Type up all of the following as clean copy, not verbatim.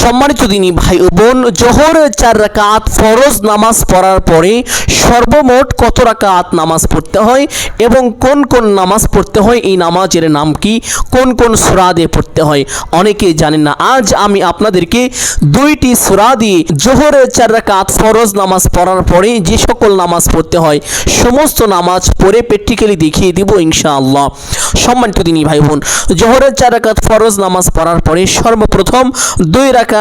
সম্মানিত দিনী ভাই ও বোন, জোহরের 4 রাকাত ফরজ নামাজ পড়ার পরে সর্বমোট কত রাকাত নামাজ পড়তে হয় এবং কোন কোন নামাজ পড়তে হয়, এই নামাজের নাম কি, কোন কোন সূরা দিয়ে পড়তে হয়, অনেকেই জানেন না। আজ আমি আপনাদেরকে 2টি সূরা দিয়ে জোহরের 4 রাকাত ফরজ নামাজ পড়ার পরে যে সকল নামাজ পড়তে হয় সমস্ত নামাজ পড়ে প্র্যাকটিক্যালি দেখিয়ে দিব ইনশাআল্লাহ। সম্মানিত দিনী ভাই বোন, জোহরের 4 রাকাত ফরজ নামাজ পড়ার পরে সর্বপ্রথম 2 রাকাত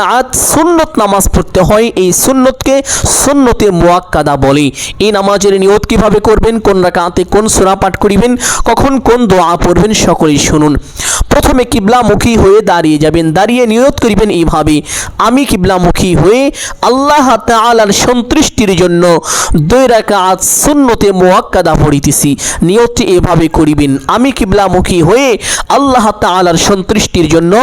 সুন্নত নামাজ পড়তে হয়। এই সুন্নতকে সুন্নতে মুআক্কাদা বলে। এই নামাজের নিয়ত কিভাবে করবেন, কোন রাকাতে কোন সূরা পাঠ করিবেন, কখন কোন দোয়া পড়বেন, সকলেই শুনুন। প্রথমে কিবলামুখী হয়ে দাঁড়িয়ে যাবেন। দাঁড়িয়ে নিয়ত করিবেন এইভাবে, আমি কিবলামুখী হয়ে আল্লাহ তাআলার সন্তুষ্টির জন্য 2 রাকাত সুন্নতে মুআক্কাদা পড়িতেছি। নিয়তটি এভাবে করিবেন, আমি কিবলামুখী হয়ে আল্লাহ তাআলার সন্তুষ্টির জন্য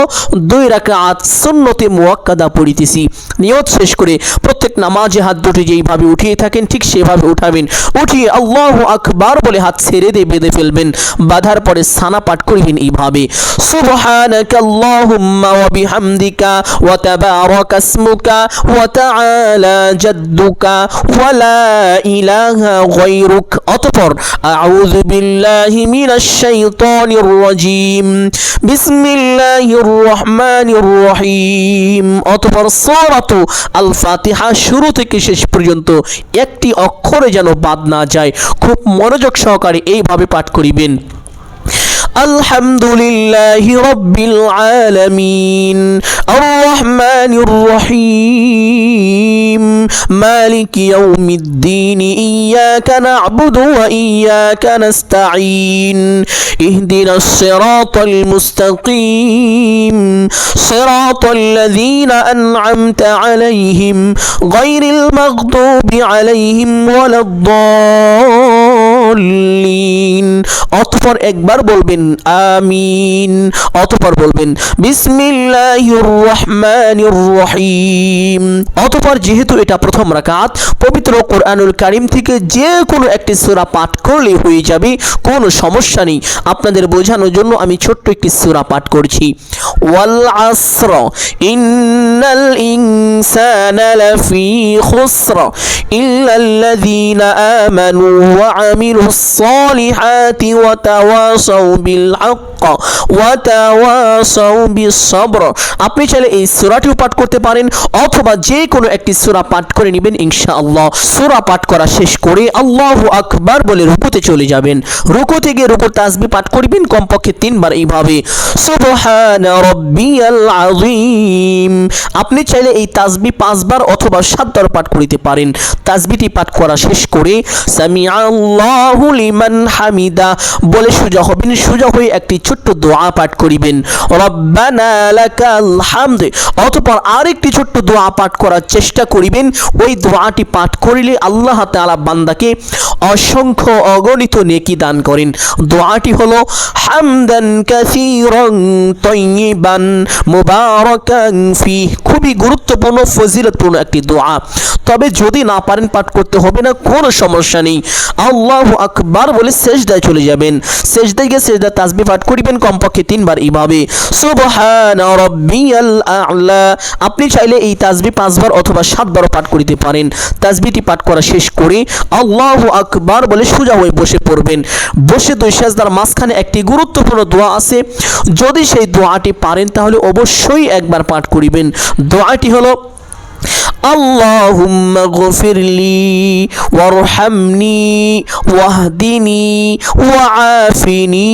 2 রাকাত সুন্নতে মুআক্কাদা পড়িতেছি। নিয়ত শেষ করে প্রত্যেক নামাজে হাত দুটি যেইভাবে উঠিয়ে থাকেন ঠিক সেভাবে উঠাবেন। উঠিয়ে আল্লাহু আকবার বলে হাত ছেড়ে দিয়ে বেঁধে ফেলবেন। বাঁধার পরে সানা পাঠ করিবেন এইভাবে, সুবহানাকা আল্লাহুম্মা ওয়া বিহামদিকা ওয়া তাবারাকা ইসমুকা ওয়া তাআলা জাদ্দুকা ওয়া লা ইলাহা গায়রুক। অতঃপর আউযু বিল্লাহি মিনাশ শাইতানির রাজীম, বিসমিল্লাহির রহমানির রহিম। অতঃপর সূরাতু আল ফাতিহা শুরু থেকে শেষ পর্যন্ত একটি অক্ষরে যেন বাদ না যায়, খুব মনোযোগ সহকারে এইভাবে পাঠ করিবেন। আলহামদুলিল্লাহি রাব্বিল আলামিন আর রহমানির রহিম মালিকি ইয়াউমিদ্দিন ইয়াকা না'বুদু ওয়া ইয়াকা নাস্তাঈন ইহদিনাস সিরাতাল মুস্তাকিম সিরাতাল লাযীনা আন'আমতা আলাইহিম গায়রিল মাগদুবি আলাইহিম ওয়ালাদ-দাল্লিন। অতঃপর একবার বলবেন আমিন। অতঃপর বলবেন বিসমিল্লাহির রহমানির রহিম। অতঃপর যেহেতু এটা প্রথম রাকাত, পবিত্র কোরআনুল কারীম থেকে যে কোনো একটি সূরা পাঠ করলে হয়ে যাবে, কোনো সমস্যা নেই। আপনাদের বোঝানোর জন্য আমি ছোট্ট একটি সূরা পাঠ করছি। ওয়াল আসর ইন্নাল ইনসানা লাফি খুসর ইল্লাল্লাযীনা আমানু ওয়া আমিলুস সালিহাতি ওয়া তাওয়াসাউ বিল হক ওয়া তাওয়াসাউ বিস সবর। আপনি চাইলে এই সূরাটিও পাঠ করতে পারেন অথবা যে কোনো একটি সূরা পাঠ করে নেবেন ইনশাআল্লাহ। সূরা পাঠ করা শেষ করে আল্লাহু আকবার বলে রুকুতে চলে যাবেন। রুকুতে গিয়ে রুকুর তাসবিহ পাঠ করবেন কমপক্ষে 3 বার এইভাবে, সুবহানা রাব্বিয়াল আযীম। আপনি চাইলে এই তাসবিহ 5 বার অথবা 7 বার পাঠ করিতে পারেন। তাসবিহটি পাঠ করা শেষ করে সামিআল্লাহু লিমান হামিদা বলে সোজা হবেন। সোজা হয়ে একটি ছোট্ট দোয়া পাঠ করিবেন, রব্বানা লাকাল হামদ। অতঃপর আরেকটি ছোট্ট দোয়া পাঠ করার চেষ্টা করিবেন। ওই দোয়াটি পাঠ করিলে আল্লাহ তাআলা বান্দাকে অসংখ্য অগণিত নেকি দান করেন। দোয়াটি হলো হামদান কাসীরান তাইয়িবান মুবারাকান ফিহ। খুবই গুরুত্বপূর্ণ ফজিলতপূর্ণ একটি দোয়া। তবে যদি না পারেন পাঠ করতে হবে না, কোনো সমস্যা নেই। আল্লাহু আকবার বলে সেজদায় চলে যাবেন। সেজদায় গিয়ে সেজদা তাসবিহ পাঠ করিবেন কমপক্ষে 3 বার এইভাবে, সুবহানা রাব্বিয়াল আ'লা। আপনি চাইলে এই তাসবিহ 5 বার অথবা 7 বারও পাঠ করিতে পারেন। তাসবিহটি পাঠ করা শেষ করে আল্লাহু আকবার বলে সোজা হয়ে বসে পড়বেন। বসে 2 সেজদার মাঝখানে একটি গুরুত্বপূর্ণ দোয়া আছে। যদি সেই দোয়াটি পারেন তাহলে অবশ্যই একবার পাঠ করিবেন। দোয়াটি হলো আল্লাহুম্মা গফিরলি ওয়ারহামনি ওয়াহদিনি ওয়াআফিনি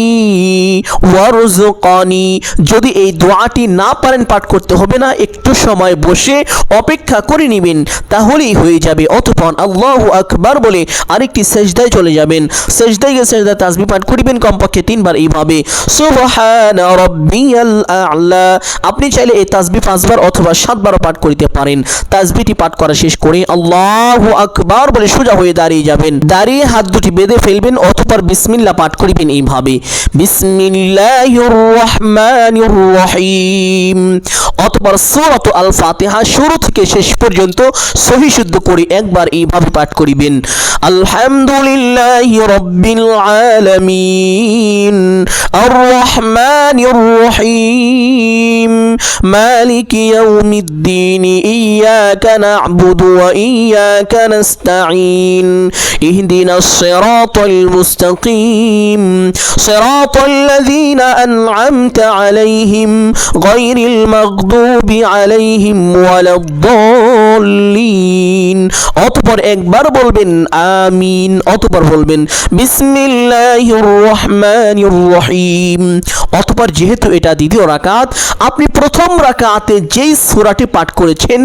ওয়ারযুকনি। যদি এই দোয়াটি না পারেন পাঠ করতে হবে না, একটু সময় বসে অপেক্ষা করে নেবেন, তাহলেই হয়ে যাবে। অতঃপর আল্লাহু আকবার বলে আরেকটি সেজদায় চলে যাবেন। সেজদায় গিয়ে সেজদা তাসবিহ পাঠ করিবেন কমপক্ষে 3 বার এইভাবে, সুবহানা রাব্বিয়াল আ'লা। আপনি চাইলে এই তাসবিহ 5 বার অথবা 7 বারও পাঠ করিতে পারেন। তাসবিহ তাসবিহটি পাঠ করা শেষ করে আল্লাহু আকবার বলে সোজা হয়ে দাঁড়িয়ে যাবেন। দাঁড়িয়ে হাত দুটি বেঁধে ফেলবেন, অতঃপর বিসমিল্লাহ পাঠ করিবেন এইভাবে, বিসমিল্লাহির রহমানির রহিম। অতঃপর সূরা আল ফাতিহা শুরু থেকে শেষ পর্যন্ত সহি শুদ্ধ করে একবার এইভাবে পাঠ করিবেন, আলহামদুলিল্লাহি রাব্বিল আলামিন আর রহমানির রহিম মালিকি ইয়াউমিদ্দিন ইয়াকা না'বুদু ওয়া ইয়াকা নাস্তাঈন ইহদিনাস সিরাতাল মুস্তাকিম সিরাতাল লাযীনা আন'আমতা আলাইহিম গায়রিল মাগদুবি আলাইহিম ওয়ালাদ-দাল্লিন। অতঃপর একবার বলবেন আমিন, অতঃপর বলবেন বিসমিল্লাহির রহমানির রহিম। অতঃপর যেহেতু এটা দ্বিতীয় রাকাত, আপনি প্রথম রাকাতে যেই সূরাটি পাঠ করেছেন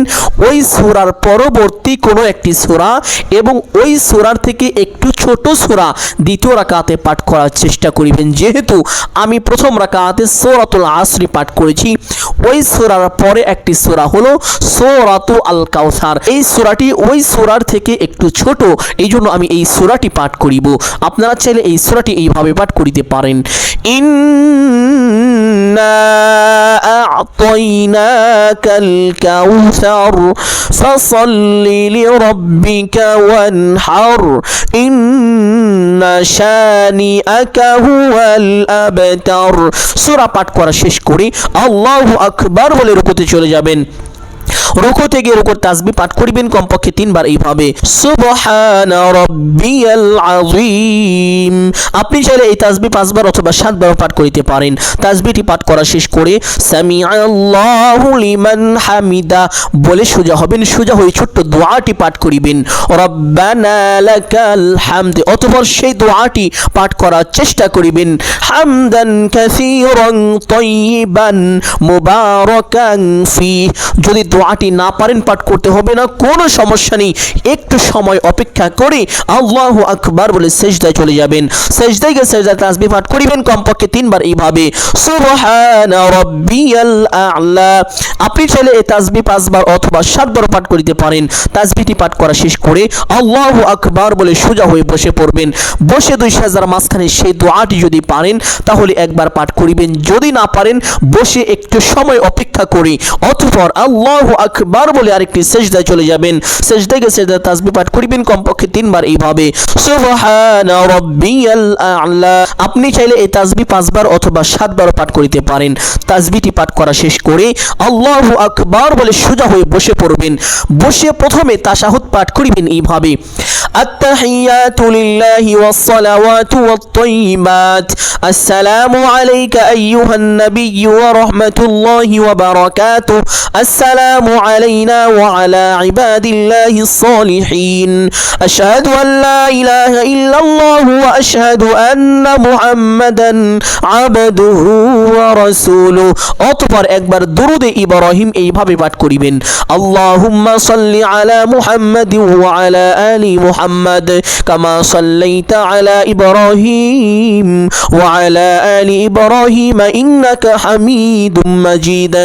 ওই সূরার পরবর্তী কোনো একটি সূরা এবং ওই সূরার থেকে একটু ছোট সূরা দ্বিতীয় রাকাতে পাঠ করার চেষ্টা করিবেন। যেহেতু আমি প্রথম রাকাতে সূরাতুল আসর পাঠ করেছি, ওই সূরার পরে একটি সূরা হলো সূরাতু আল কাউসার। এই সূরাটি ওই সূরার থেকে একটু ছোট, এই জন্য আমি এই সূরাটি পাঠ করিব। আপনারা চাইলে এই সূরাটি এইভাবে পাঠ করিতে পারেন, ইন্না আ'তাইনাকাল কাউসার ফাসাল্লি লিরাব্বিকা ওয়ানহার ইন্না শানিআকা হুয়াল আবতার। সূরা পাঠ করা শেষ করে আল্লাহু আকবার বলে রুকুতে চলে যাবেন। রুকু থেকে রুকুর তাসবিহ পাঠ করিবেন কমপক্ষে 3 বার এইভাবে, সুবহানা রাব্বিয়াল আযীম। আপনি চাইলে এই তাসবিহ 5 বার অথবা 7 বার পাঠ করিতে পারেন। তাসবিহটি পাঠ করা শেষ করে সামিআল্লাহু লিমান হামিদা বলে সোজা হবেন। সোজা হয়ে ছোট্ট দোয়াটি পাঠ করিবেন, রব্বানা লাকাল হামদ। অতঃপর সেই দোয়াটি পাঠ করার চেষ্টা করিবেন, হামদান কাসীরান তাইয়িবান মুবারাকান ফিহ। যদি দোয়াটি না পারেন পাঠ করতে হবে না, কোনো সমস্যা নেই। একটু সময় অপেক্ষা করে আল্লাহু আকবার বলে সিজদায় চলে যাবেন। সিজদায় গিয়ে সিজদায় তাসবিহ পাঠ করিবেন কমপক্ষে 3 বার এইভাবে, সুবহানা রাব্বিয়াল আ'লা। আপনি চাইলে এই তাসবিহ 5 বার অথবা 7 বার পাঠ করিতে পারেন। তাসবিহটি পাঠ করা শেষ করে আল্লাহু আকবার বলে সোজা হয়ে বসে পড়বেন। বসে 2 সাজদার মাঝখানে সেই দোয়াটি যদি পারেন তাহলে একবার পাঠ করিবেন, যদি না পারেন বসে একটু সময় অপেক্ষা করে অতঃপর আল্লাহু আকবার বলে আরেকটি সিজদায় চলে যাবেন। সিজদায় গিয়ে সিজদায় তাসবিহ পাঠ করিবেন কমপক্ষে 3 বার এইভাবে, সুবহানা রাব্বিয়াল আ'লা। আপনি চাইলে এই তাসবিহ 5 বার অথবা 7 বার পাঠ করিতে পারেন। তাসবিহটি পাঠ করা শেষ করে আল্লাহু আকবার বলে সোজা হয়ে বসে পড়বেন। বসে প্রথমে তাশাহুদ পাঠ করিবেন এইভাবে, আত-তাহিয়াতু লিল্লাহি ওয়াস-সালাওয়াতু ওয়াত-তাইয়্যিবাত আসসালামু আলাইকা আইয়ুহান নাবিয়্যু ওয়া রাহমাতুল্লাহি ওয়া বারাকাতুহু আসসালামু আলাইনা ওয়া আলা ইবাদিল্লাহিস সালিহিন আশহাদু আন লা ইলাহা ইল্লাল্লাহু ওয়া আশহাদু আন্না মুহাম্মাদান আবদুহু ওয়া রাসূলুহু। অতঃপর একবার দুরুদে ইব্রাহিম এইভাবে পাঠ করিবেন, আল্লাহুম্মা সাল্লি আলা মুহাম্মাদিন ওয়া আলা আলি মুহাম্মাদ কামা সাল্লাইতা আলা ইব্রাহিম ওয়া আলা আলি ইব্রাহিম ইন্নাকা হামিদুম মাজিদ।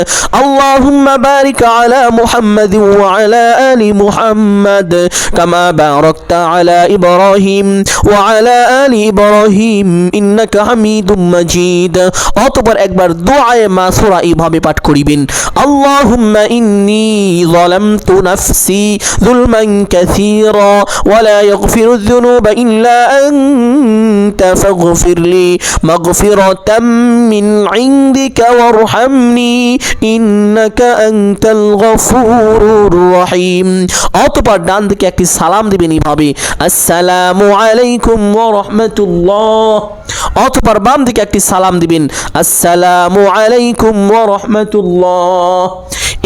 আল্লাহুম্মা বারিক আলা মুহাম্মাদিন ওয়া আলা আলি মুহাম্মাদ কামা বারাকতা আলা ইব্রাহিম ওয়া আলা আলি ইব্রাহিম ইন্নাকা হামিদুম মাজিদ। অতঃপর একবার দুআয়ে মাসুরা এইভাবে পাঠ করিবেন, আল্লাহুম্মা ইন্নী যালামতু নাফসি যুলমান কাসীরা ওয়া লা ইয়াগফিরু যুনুবা ইল্লা আনতা ফাগফিরলি মাগফিরাতাম মিন ইনদিকা ওয়ারহামনি ইন্নাকা আনতাল গফুরুর রহিম। অতঃপর ডান দিকে একটি সালাম দিবেন এইভাবে, আসসালামু আলাইকুম ওয়া রাহমাতুল্লাহ। অতঃপর বাম দিকে একটি সালাম দিবেন, আসসালামু আলাইকুম ওয়া রাহমাতুল্লাহ।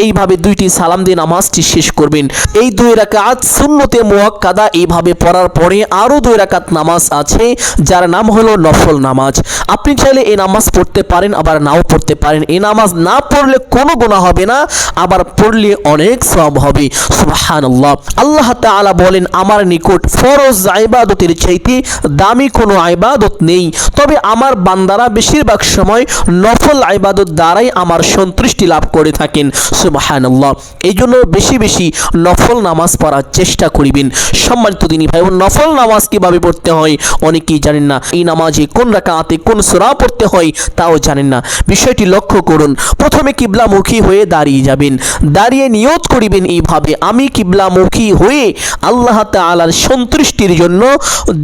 এইভাবে 2টি সালাম দিয়ে নামাজটি শেষ করবেন। এই 2 রাকাত সুন্নতে মুআক্কাদা এইভাবে পড়ার পরে আরো 2 রাকাত নামাজ আছে যার নাম হলো নফল নামাজ। আপনি চাইলে এই নামাজ পড়তে পারেন আবার নাও পড়তে পারেন। এই নামাজ না পড়লে কোনো গুনাহ হবে না, আবার পড়লে অনেক সওয়াব হবে। সুবহানাল্লাহ। আল্লাহ তাআলা বলেন, আমার নিকট ফরজ ইবাদতের চাইতে দামি কোনো ইবাদত নেই, তবে আমার বান্দারা বেশিরভাগ সময় নফল ইবাদত দ্বারাই আমার সন্তুষ্টি লাভ করে থাকেন। সুবহানাল্লাহ। এই জন্য বেশি বেশি নফল নামাজ পড়ার চেষ্টা করিবেন। সম্মানিত দিনী ভাই, নফল নামাজ কিভাবে পড়তে হয় অনেকেই জানেন না। এই নামাজে কোন রাকাতে কোন সূরা পড়তে হয় তাও জানেন না। বিষয়টি লক্ষ্য করুন। প্রথমে কিবলামুখী হয়ে দাঁড়িয়ে যাবেন। দাঁড়িয়ে নিয়ত করিবেন এইভাবে, আমি কিবলামুখী হয়ে আল্লাহ তাআলার সন্তুষ্টির জন্য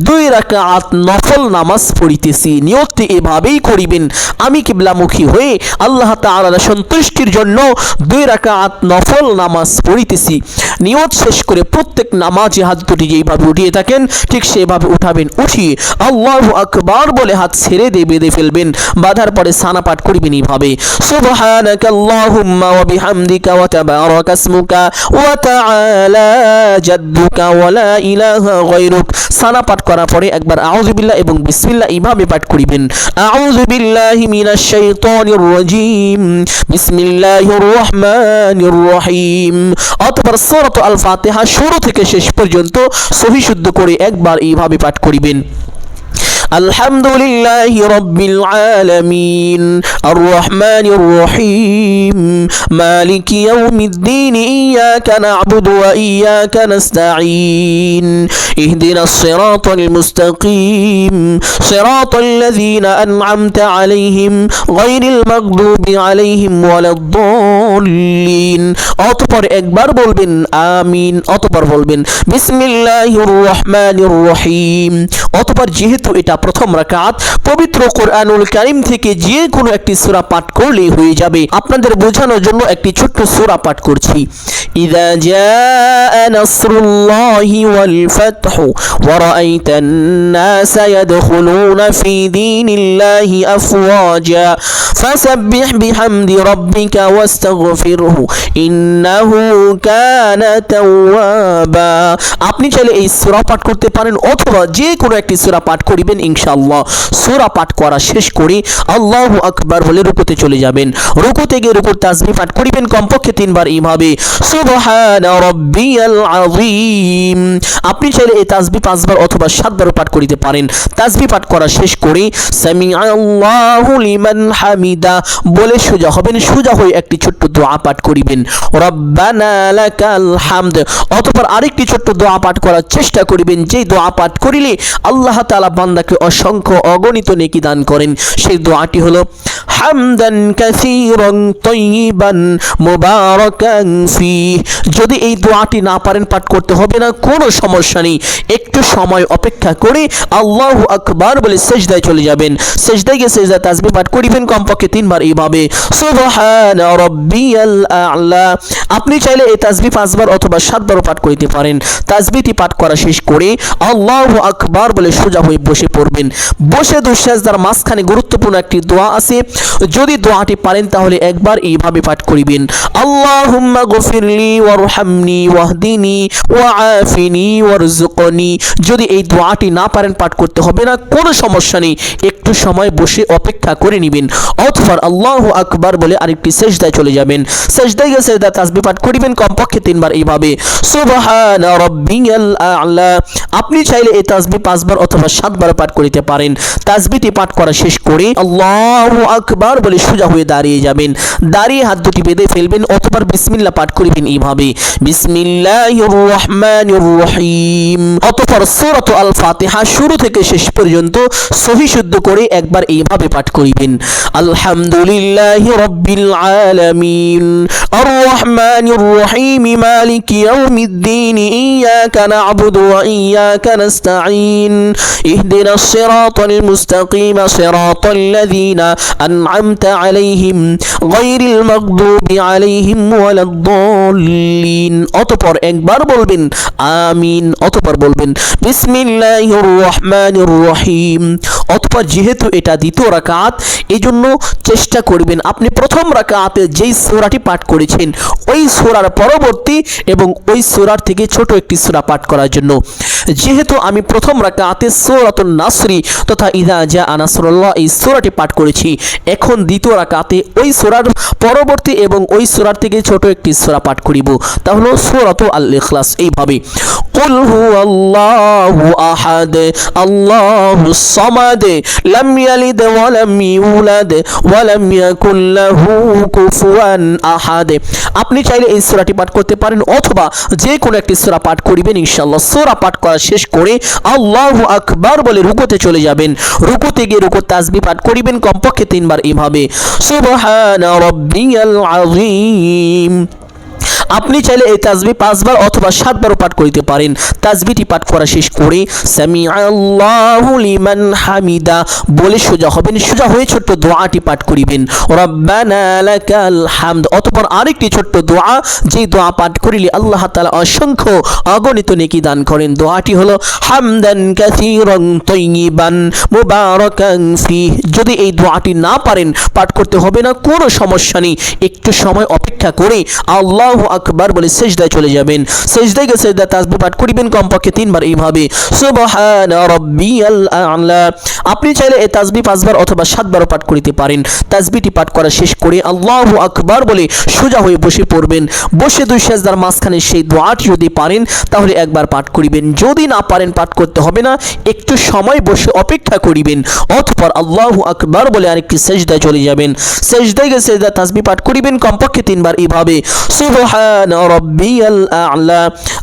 2 রাকাত নফল নামাজ পড়িতেছি। নিয়তটি এভাবেই করিবেন, আমি কিবলামুখী হয়ে আল্লাহ তাআলার সন্তুষ্টির জন্য 2 রাকাত নফল নামাজ পড়িতেছি। নিয়ত শেষ করে প্রত্যেক নামাজে হাত দুটি যেইভাবে উঠিয়ে থাকেন ঠিক সেভাবে উঠাবেন। উঠিয়ে আল্লাহু আকবার বলে হাত ছেড়ে দিয়ে বেঁধে ফেলবেন। বাঁধার পরে সানা পাঠ করিবেন এইভাবে, সুবহানাকাল্লাহুম্মা ওয়া বিহামদিকা ওয়া তাবারাকা ইসমুকা ওয়া তাআলা জাদ্দুকা ওয়া লা ইলাহা গায়রুক। সানা পাঠ করার পরে একবার আউযু বিল্লাহ এবং বিসমিল্লাহ এইভাবে পাঠ করিবেন। আউযু বিল্লাহি মিনাশ শাইতানির রাজীম, বিসমিল্লাহির রহমানির রহিম। অতঃপর সূরাতুল আল ফাতিহা শুরু থেকে শেষ পর্যন্ত সহি শুদ্ধ করে একবার এইভাবে পাঠ করিবেন। আলহামদুলিল্লাহি রাব্বিল আলামিন আর রহমানির রহিম মালিকি ইয়াউমিদ্দিন ইয়াকা না'বুদু ওয়া ইয়াকা নাস্তাঈন ইহদিনাস সিরাতাল মুস্তাকিম সিরাতাল্লাযীনা আন'আমতা আলাইহিম গায়রিল মাগদুবি আলাইহিম ওয়ালাদ-দাল্লিন। অতঃপর একবার বলবেন আমিন। অতঃপর বলবেন বিসমিল্লাহির রহমানির রহিম। অতঃপর যেহেতু এটা প্রথম রাকাত, পবিত্র কোরআনুল কারীম থেকে যে কোনো একটি সূরা পাঠ করলে হয়ে যাবে। আপনাদের বোঝানোর জন্য একটি ছোট্ট সূরা পাঠ করছি। ইযা জাআ নাসরুল্লাহি ওয়াল ফাতহু ওয়া রাআইতান নাসা ইয়াদখুলুনা ফি দীনিল্লাহি আফওয়াজা ফাসাব্বিহ বিহামদি রাব্বিকা ওয়াস্তাগফিরহু ইন্নাহু কানা তাওয়াবা। আপনি চাইলে এই সূরা পাঠ করতে পারেন অথবা যে কোনো একটি সূরা পাঠ করিবেন ইনশাআল্লাহ। সূরা পাঠ করা শেষ করে আল্লাহু আকবার বলে রুকুতে চলে যাবেন। রুকুতে গিয়ে রুকুর তাসবিহ পাঠ করিবেন কমপক্ষে 3 বার এইভাবে, সুবহানা রাব্বিয়াল আযীম। আপনি চাইলে এই তাসবিহ 5 বার অথবা 7 বার পাঠ করিতে পারেন। তাসবিহ পাঠ করা শেষ করে সামিআল্লাহু লিমান হামিদা বলে সোজা হবেন। সোজা হয়ে একটি ছোট্ট দোয়া পাঠ করিবেন, রব্বানা লাকাল হামদ। অতঃপর আরেকটি ছোট্ট দোয়া পাঠ করার চেষ্টা করিবেন, যেই দোয়া পাঠ করিলে আল্লাহ তাআলা বান্দাকে অসংখ্য অগণিত নেকি দান করেন। সেই দোয়াটি হলো হামদান কাসীরান তাইয়িবান মুবারাকান ফীহ। যদি এই দোয়াটি না পারেন পাঠ করতে হবে না, কোনো সমস্যা নেই। একটু সময় অপেক্ষা করে আল্লাহু আকবার বলে সিজদায় চলে যাবেন। সিজদায় গিয়ে সিজদা তাসবিহ পাঠ করিবেন কমপক্ষে 3 বার এইভাবে, সুবহানা রাব্বিয়াল আ'লা। আপনি চাইলে এই তাসবিহ 5 বার অথবা 7 বার পাঠ করিতে পারেন। তাসবিহটি পাঠ করা শেষ করে আল্লাহু আকবার বলে সোজা হয়ে বসে পড়বেন। বসে দুঃসাজদার মাঝখানে গুরুত্বপূর্ণ একটি দোয়া আছে। যদি দোয়াটি পারেন তাহলে একবার এইভাবে পাঠ করিবেন, আল্লাহুম্মা গফিরলি ওয়ারহামনি ওয়াহদিনি ওয়াআফিনি ওয়ারযুকনি। যদি এই দোয়াটি না পারেন পাঠ করতে হবে না, কোনো সমস্যা নেই। একটু সময় বসে অপেক্ষা করে নেবেন। অতঃপর আল্লাহু আকবার বলে আরেকটি সিজদায় চলে যাবেন। সিজদায় গিয়ে সিজদা তাসবিহ পাঠ করিবেন কমপক্ষে 3 বার এইভাবে, সুবহানা রাব্বিয়াল আ'লা। আপনি চাইলে এই তাসবিহ 5 বার অথবা 7 বার পাঠ করিতে পারেন। তাসবিহটি পাঠ করা শেষ করে আল্লাহু আকবার বলে সোজা হয়ে দাঁড়িয়ে যাবেন। দাঁড়িয়ে হাত দুটি বেঁধে ফেলবেন। অতঃপর বিসমিল্লাহ পাঠ করিবেন এইভাবে, বিসমিল্লাহির রহমানির রহিম। অতঃপর সূরাতুল আল ফাতিহা শুরু থেকে শেষ পর্যন্ত সহি শুদ্ধ করে একবার এইভাবে পাঠ করিবেন, আলহামদুলিল্লাহি রাব্বিল আলামিন আর রহমানির রহিম মালিকি ইয়াউমিদ্দিন ইয়াকা না'বুদু ওয়া ইয়াকা নাস্তাঈন ইহদিনাস সিরাতাল মুস্তাকিম সিরাতাল্লাযীনা আন'আমতা আলাইহিম গায়রিল মাগদুবি আলাইহিম ওয়ালাদ-দাল্লিন। অতঃপর একবার বলবেন আমিন। অতঃপর বলবেন বিসমিল্লাহির রহমানির রহিম। অতঃপর যেহেতু এটা দ্বিতীয় রাকাত, এজন্য চেষ্টা করবেন আপনি প্রথম রাকাতে যেই সূরাটি পাঠ করেছেন ওই সূরার পরবর্তী এবং ওই সূরার থেকে ছোট একটি সূরা পাঠ করার জন্য। যেহেতু আমি প্রথম রাকাতে সূরাতুন নাসরি তথা ইযা জাআ নাসরুল্লাহ এই সূরাটি পাঠ করেছি, এখন দ্বিতীয় রাকাতে ওই সূরার পরবর্তী এবং ওই সূরার থেকে ছোট একটি সূরা পাঠ করিব, তা হলো সূরাতুল আল ইখলাস। এইভাবে কুল হুয়াল্লাহু আহাদ আল্লাহুস সামাদ লাম ইয়ালিদ ওয়া লাম ইউলাদ ওয়া লাম ইয়াকুল লাহু কুফুয়ান আহাদ। আপনি চাইলে এই সূরাটি পাঠ করতে পারেন, অথবা যে কোনো একটি সূরা পাঠ করিবেন ইনশাআল্লাহ। সূরা পাঠ করা শেষ করে আল্লাহু আকবার বলে রুকুতে চলে যাবেন। রুকুতে গিয়ে রুকুর তাসবিহ পাঠ করিবেন কমপক্ষে 3 বার এভাবে, সুবহানা রাব্বিয়াল আযীম। আপনি চাইলে এই তাসবিহ 5 বার অথবা 7 বারও পাঠ করিতে পারেন। তাসবিহটি পাঠ করা শেষ করে সামিআল্লাহু লিমান হামিদা বলে সোজা হবেন। সোজা হয়ে ছোট্ট দোয়াটি পাঠ করিবেন, রব্বানা লাকাল হামদ। অতঃপর আরেকটি ছোট্ট দোয়া, যেই দোয়া পাঠ করিলে আল্লাহ তাআলা অসংখ্য অগণিত নেকি দান করেন। দোয়াটি হলো হামদান কাসীরান তাইয়িবান মুবারাকান ফিহ। যদি এই দোয়াটি না পারেন, পাঠ করতে হবে না, কোনো সমস্যা নেই। একটু সময় অপেক্ষা করে আল্লাহু আকবার বলে সিজদায় চলে যাবেন। সিজদায় গিয়ে সিজদা তাসবিহ পাঠ করিবেন কমপক্ষে 3 বার এইভাবে, সুবহানা রাব্বিয়াল আ'লা। আপনি চাইলে এই তাসবিহ 5 বার অথবা 7 বারও পাঠ করিতে পারেন। তাসবিহটি পাঠ করা শেষ করে আল্লাহু আকবার বলে সোজা হয়ে বসে পড়বেন। বসে 2 সিজদার মাঝখানে সেই দোয়াটি যদি পারেন তাহলে একবার পাঠ করিবেন। যদি না পারেন, পাঠ করতে হবে না, একটু সময় বসে অপেক্ষা করিবেন। অতঃপর আল্লাহু আকবার বলে আরেকটি সিজদায় চলে যাবেন। সিজদায় গিয়ে সিজদা তাসবিহ পাঠ করিবেন কমপক্ষে 3 বার এইভাবে, সুবহানা রাব্বিয়াল আ'লা।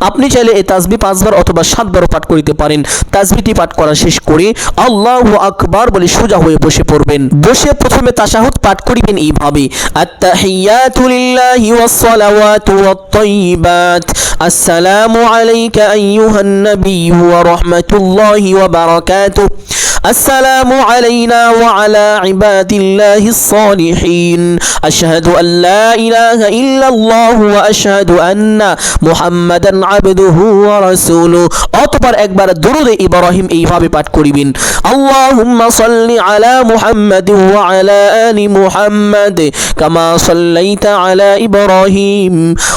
আপনি চাইলে এই তাসবিহ 5 বার অথবা 7 বারও পাঠ করিতে পারেন। তাসবিহটি পাঠ করা শেষ করে আল্লাহু আকবার বলে সোজা হয়ে বসে পড়বেন। বসে প্রথমে তাশাহুদ পাঠ করিবেন এইভাবে, আত-তাহিয়াতু লিল্লাহি ওয়াস-সালাওয়াতু ওয়াত-তাইয়িবাত আসসালামু আলাইকা আইয়ুহান নাবিয়্যু ওয়া রাহমাতুল্লাহি ওয়া বারাকাতুহু আসসালামু আলাইনা ওয়া আলা ইবাদিল্লাহিস সালিহিন আশহাদু আল্লা ইলাহা ইল্লাল্লাহু ওয়া আশহাদু আন্না মুহাম্মাদান আবদুহু ওয়া রাসূলুহু। অতঃপর একবার দুরূদে ইব্রাহিম এইভাবে পাঠ করিবেন, আল্লাহুম্মা সাল্লি আলা মুহাম্মাদ ওয়া আলা আলি মুহাম্মাদ কামা সাল্লাইতা আলা ইব্রাহিম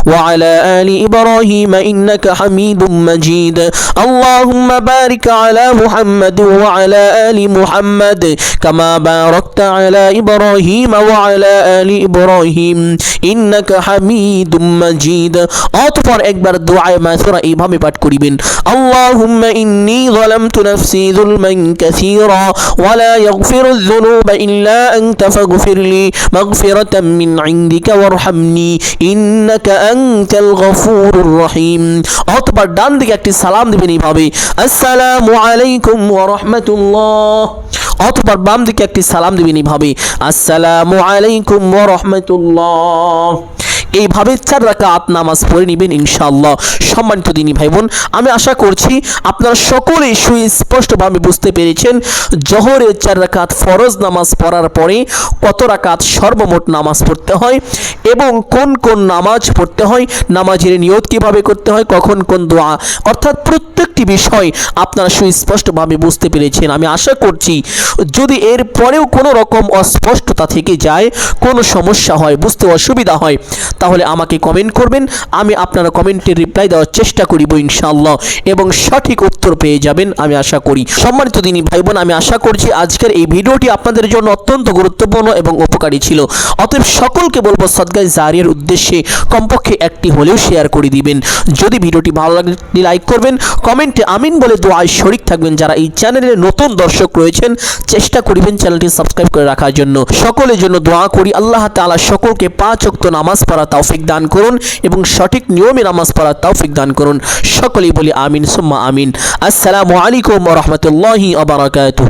ওয়া আলা আলি ইব্রাহিম ইন্নাকা হামিদুম মাজিদ। আল্লাহুম্মা বারিক আলা মুহাম্মাদ ওয়া আলা আলি মুহাম্মাদ কামা বারাকতা আলা ইব্রাহিম ওয়া আলা আলি ইব্রাহিম ইন্নাকা হামিদুম মাজিদ। অতঃপর একবার দুআয়ে মাসুরা এইভাবে পাঠ করিবেন, আল্লাহুম্মা ইন্নী যালামতু নাফসি যুলমান কাসীরা ওয়া লা ইয়াগফিরুয যুনুবা ইল্লা আনতা ফাগফিরলি মাগফিরাতাম মিন ইনদিকা ওয়ারহামনি ইন্নাকা আনতাল গফুরুর রহিম। অতঃপর ডান দিকে একটি সালাম দিবেন এইভাবে, আসসালামু আলাইকুম ওয়া রাহমাতুল্লাহ। অতঃপর বাম দিকে একটি সালাম দিবেন এইভাবে, আসসালামু আলাইকুম ওয়া রাহমাতুল্লাহ। এইভাবে 4 রাকাত নামাজ পড়ে নেবেন ইনশাআল্লাহ। সম্মানিত দিনী ভাই বোন, আমি আশা করছি আপনারা সকলেই সুস্পষ্টভাবে বুঝতে পেরেছেন জোহরের 4 রাকাত ফরজ নামাজ পড়ার পরে কত রাকাত সর্বমোট নামাজ পড়তে হয় এবং কোন কোন নামাজ পড়তে হয়, নামাজের নিয়ত কিভাবে করতে হয়, কখন কোন দোয়া, অর্থাৎ প্রত্যেকটি বিষয় আপনারা সুস্পষ্টভাবে বুঝতে পেরেছেন। আমি আশা করছি যদি এর পরেও কোনো রকম অস্পষ্টতা থেকে যায়, কোনো সমস্যা হয়, বুঝতে অসুবিধা হয়, তাহলে আমাকে কমেন্ট করবেন। আমি আপনারা কমেন্টে রিপ্লাই দেওয়ার চেষ্টা করিব ইনশাআল্লাহ এবং সঠিক উত্তর পেয়ে যাবেন আমি আশা করি। সম্মানিত দিনী ভাই বোন, আমি আশা করছি আজকের এই ভিডিওটি আপনাদের জন্য অত্যন্ত গুরুত্বপূর্ণ এবং উপকারী ছিল। অতএব সকলকে বলবো সদকায়ে জারিয়ার উদ্দেশ্যে কমপক্ষে একটি হলেও শেয়ার করে দিবেন। যদি ভিডিওটি ভালো লাগে লাইক করবেন, কমেন্টে আমিন বলে দোয়ায় শরীক থাকবেন। যারা এই চ্যানেলের নতুন দর্শক রয়েছেন চেষ্টা করিবেন চ্যানেলটি সাবস্ক্রাইব করে রাখার জন্য। সকলের জন্য দোয়া করি, আল্লাহ তাআলা সকলকে 5 ওয়াক্ত নামাজ পড়া তৌফিক দান করুন এবং সঠিক নিয়মে নামাজ পড়ার তৌফিক দান করুন। সকলেই বলি আমিন সুম্মা আমিন। আসসালামু আলাইকুম ওয়া রাহমাতুল্লাহি ওয়া বারাকাতুহু।